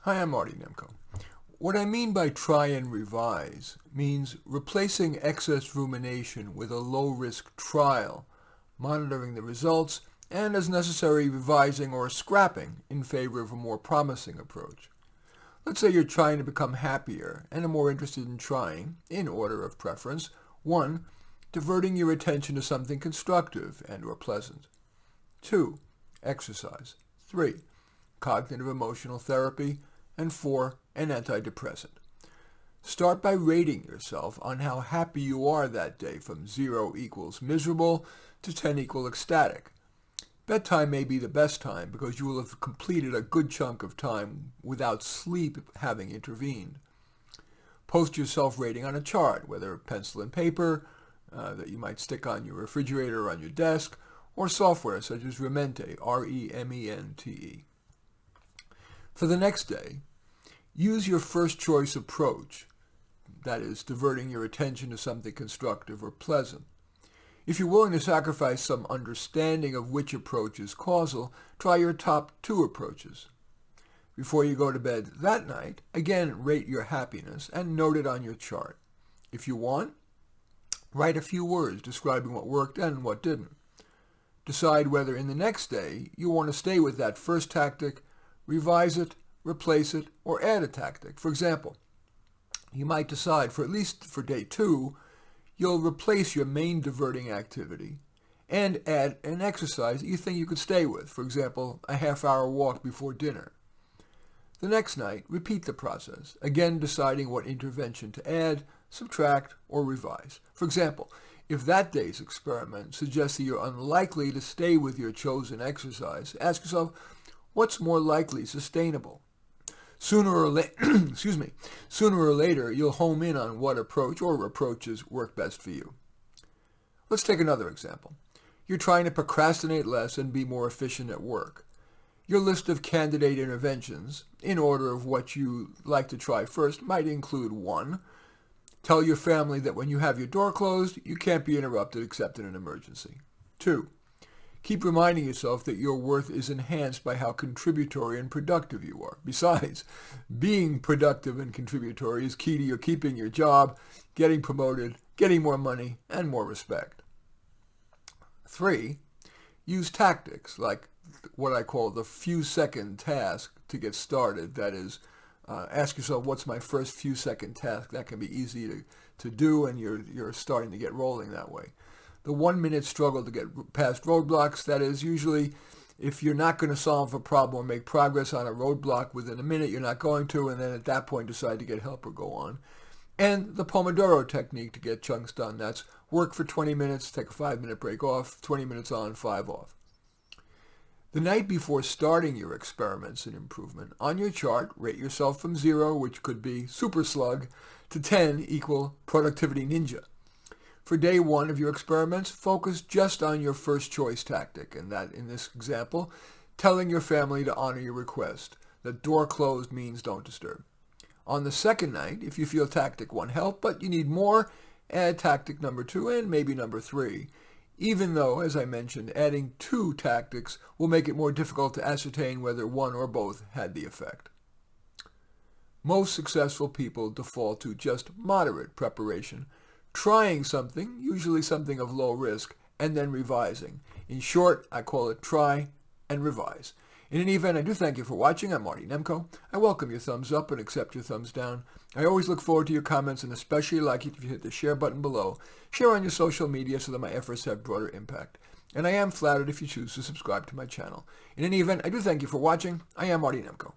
Hi, I'm Marty Nemko. What I mean by try and revise means replacing excess rumination with a low-risk trial, monitoring the results, and as necessary revising or scrapping in favor of a more promising approach. Let's say you're trying to become happier and are more interested in trying, in order of preference, 1. Diverting your attention to something constructive and or pleasant. 2. Exercise. 3. Cognitive emotional therapy. And 4. An antidepressant. Start by rating yourself on how happy you are that day from 0 equals miserable to 10 equal ecstatic. Bedtime may be the best time because you will have completed a good chunk of time without sleep having intervened. Post your self-rating on a chart, whether pencil and paper that you might stick on your refrigerator or on your desk, or software such as Remente, R-E-M-E-N-T-E. For the next day, use your first choice approach, that is, diverting your attention to something constructive or pleasant. If you're willing to sacrifice some understanding of which approach is causal, try your top 2 approaches. Before you go to bed that night, again rate your happiness and note it on your chart. If you want, write a few words describing what worked and what didn't. Decide whether in the next day you want to stay with that first tactic, revise it, replace it, or add a tactic. For example, you might decide at least for day 2, you'll replace your main diverting activity and add an exercise that you think you could stay with. For example, a half-hour walk before dinner. The next night, repeat the process, again deciding what intervention to add, subtract, or revise. For example, if that day's experiment suggests that you're unlikely to stay with your chosen exercise, ask yourself, what's more likely sustainable? Sooner or later, you'll home in on what approach or approaches work best for you. Let's take another example. You're trying to procrastinate less and be more efficient at work. Your list of candidate interventions, in order of what you like to try first, might include 1. Tell your family that when you have your door closed, you can't be interrupted except in an emergency. 2. Keep reminding yourself that your worth is enhanced by how contributory and productive you are. Besides, being productive and contributory is key to your keeping your job, getting promoted, getting more money, and more respect. 3. Use tactics like what I call the few-second task to get started. That is, ask yourself, what's my first few-second task? That can be easy to do, and you're starting to get rolling that way. The 1-minute struggle to get past roadblocks, that is, usually if you're not going to solve a problem or make progress on a roadblock within a minute, you're not going to, and then at that point decide to get help or go on. And the Pomodoro technique to get chunks done. That's work for 20 minutes, take a 5-minute break off, 20 minutes on, 5 off. The night before starting your experiments in improvement, on your chart, rate yourself from 0, which could be super slug, to 10 equal productivity ninja. For day 1 of your experiments, focus just on your first choice tactic, and that, in this example, telling your family to honor your request, that door closed means don't disturb. On the second night, if you feel tactic 1 helped, but you need more, add tactic number 2 and maybe number 3. Even though, as I mentioned, adding 2 tactics will make it more difficult to ascertain whether one or both had the effect. Most successful people default to just moderate preparation, trying something, usually something of low risk, and then revising. In short, I call it try and revise. In any event, I do thank you for watching. I'm Marty Nemko. I welcome your thumbs up and accept your thumbs down. I always look forward to your comments and especially like it if you hit the share button below. Share on your social media so that my efforts have broader impact. And I am flattered if you choose to subscribe to my channel. In any event, I do thank you for watching. I am Marty Nemko.